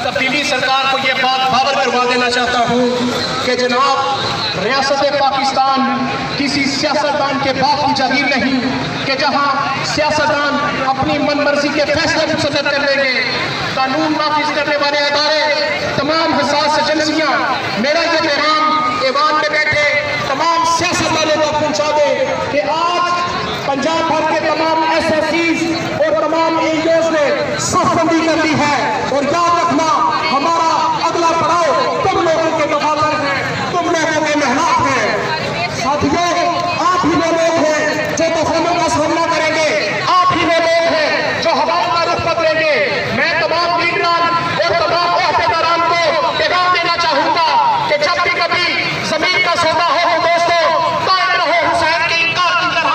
तब्दीली सरकार को ये बात बावर करवा देना चाहता हूँ कि जनाब, रियासत पाकिस्तान किसी सियासतदान के बाप की जागीर नहीं कि जहाँ सियासतदान अपनी मनमर्जी के फैसले मुसद्दर कर लेंगे। कानून नाफिज करने वाले अदारे, तमाम हसास एजेंसियाँ, मेरा ये पैगाम ईवान में बैठे तमाम सियासतदानों को पहुँचा दे कि आज पंजाब भर के तमाम SSCs और तमाम AEOs ने सख्तबंदी कर दी है। और याद रखना, हमारा अगला पड़ाव तुम लोगों के दफातर है, तुम लोगों के मेहनत है। साथियों, आप ही वो लोग हैं जो तूफानों का सामना करेंगे, आप ही वो लोग हैं जो हवाओं का रुख बदलेंगे। मैं तमाम लीडरान और तमाम अहदेदारान को पैगाम देना चाहूंगा कि जब भी कभी जमीन का सौदा हो तो दोस्तों, कायम रहो हुसैन के इनकार की तरह।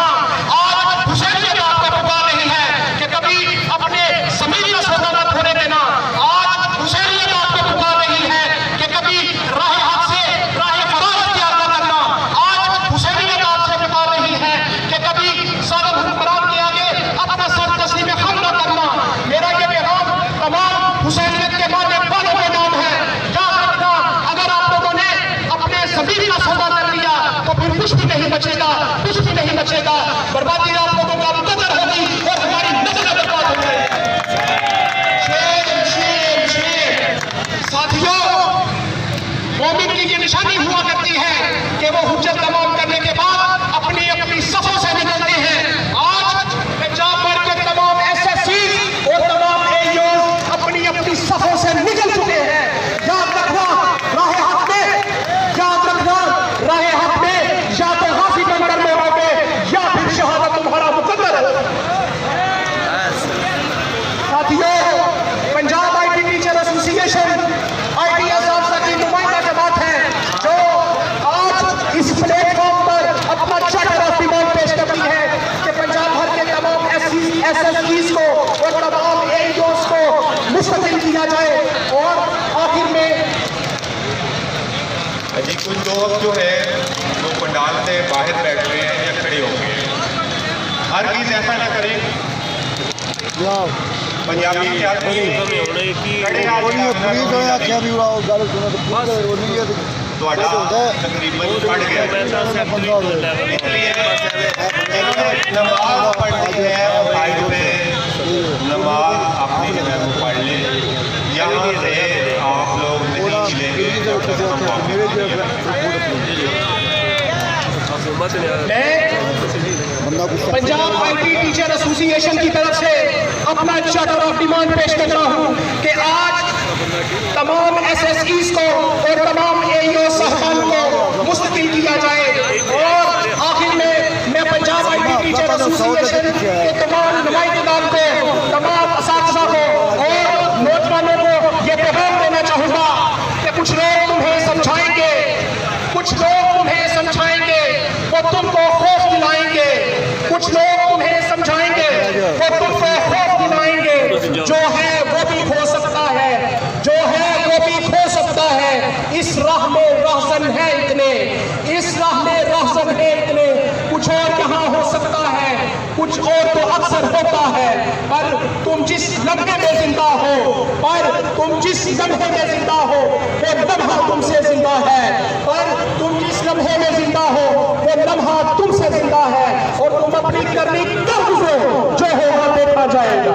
आज हुसैनियत आपको पुकार रही है कि कभी अपने जमीन का सौदा मत होने देना। आज हुसैनियत आपको पुकार रही है कि कभी राह हक से राह फरार इख्तियार न करना। आज हुसैनियत आपसे पुकार रही है कि कभी सारा हुक्मरान के आगे अपना सर तस्लीम खम न करना। मेरा ये पैगाम तमाम हुसैनियत के मानने वालों के नाम है। याद रखना, अगर आप लोगों ने अपने जमीन का सौदा कर लिया तो फिर कुछ भी नहीं बचेगा, कुछ भी नहीं बचेगा। बर्बादी आप लोगों का मुकद्दर होगी और हमारी नस्ल बर्बाद हो गई। साथियों, मोमिन की ये निशानी हुआ करती है कि वो हुज्जत तमाम करने के बाद अपनी अपनी सफों से निकलते हैं। आज पंजाब भर के तमाम SSCs और तमाम AEOs अपनी अपनी सफों से निकल चुके हैं। याद रखना, राह हक में, याद रखना, राह हक में या तो गाजी बनकर मरोगे या फिर शहादत तुम्हारा मुकद्दर है। साथियों, Punjab IT teacher association IT असातिज़ा की नुमाइंदा जमात है जो आज इस प्लेटफॉर्म पर अपना चार्टर ऑफ डिमांड पेश कर रही है कि पंजाब भर के तमाम SSCs को और तमाम AEOs को मुस्तकिल किया जाए। और आखिर में जी, कुछ लोग जो है वो पंडाल से बाहर बैठ रहे हैं या खड़े हो गए हैं। हर चीज़ ऐसा ना करें। पंजाबी क्या तकरीबन बढ़ गया। नमाज पढ़नी है साइड पे, नमाज अपनी जगह पढ़ लें। यहाँ से आप लोग नहीं मिलेंगे। पंजाब IT टीचर एसोसिएशन की तरफ से अपना चार्टर ऑफ डिमांड पेश कर रहा हूँ कि आज तमाम SSCs को और तमाम AEO साहबान को मुस्तकिल किया जाए। और आखिर में मैं पंजाब IT टीचर एसोसिएशन के तमाम नुमाइंदगान को, तमाम असातिज़ा को और नौजवानों को ये पैगाम देना चाहूँगा कि कुछ लोग तुम्हें समझाएंगे, कुछ लोग तुम्हें समझाएंगे वो तुमको खौफ दिलाएंगे, कुछ लोग तुम्हें समझाएंगे वो तुमको खौफ दिलाएंगे। जो है वो भी खो सकता है, जो है वो भी खो सकता है। इस राह में रहज़न है इतने, इस राह में रहज़न है इतने। कुछ और यहाँ हो सकता है, कुछ और तो अक्सर होता है। पर तुम जिस लम्हे में जिंदा हो, पर तुम जिस लम्हे में जिंदा हो वो लम्हा तुमसे जिंदा है। पर तुम जिस लम्हे में जिंदा हो वो लम्हा तुमसे जिंदा है। और तुम अपनी करनी कर गुजरो, जो होगा देखा जाएगा।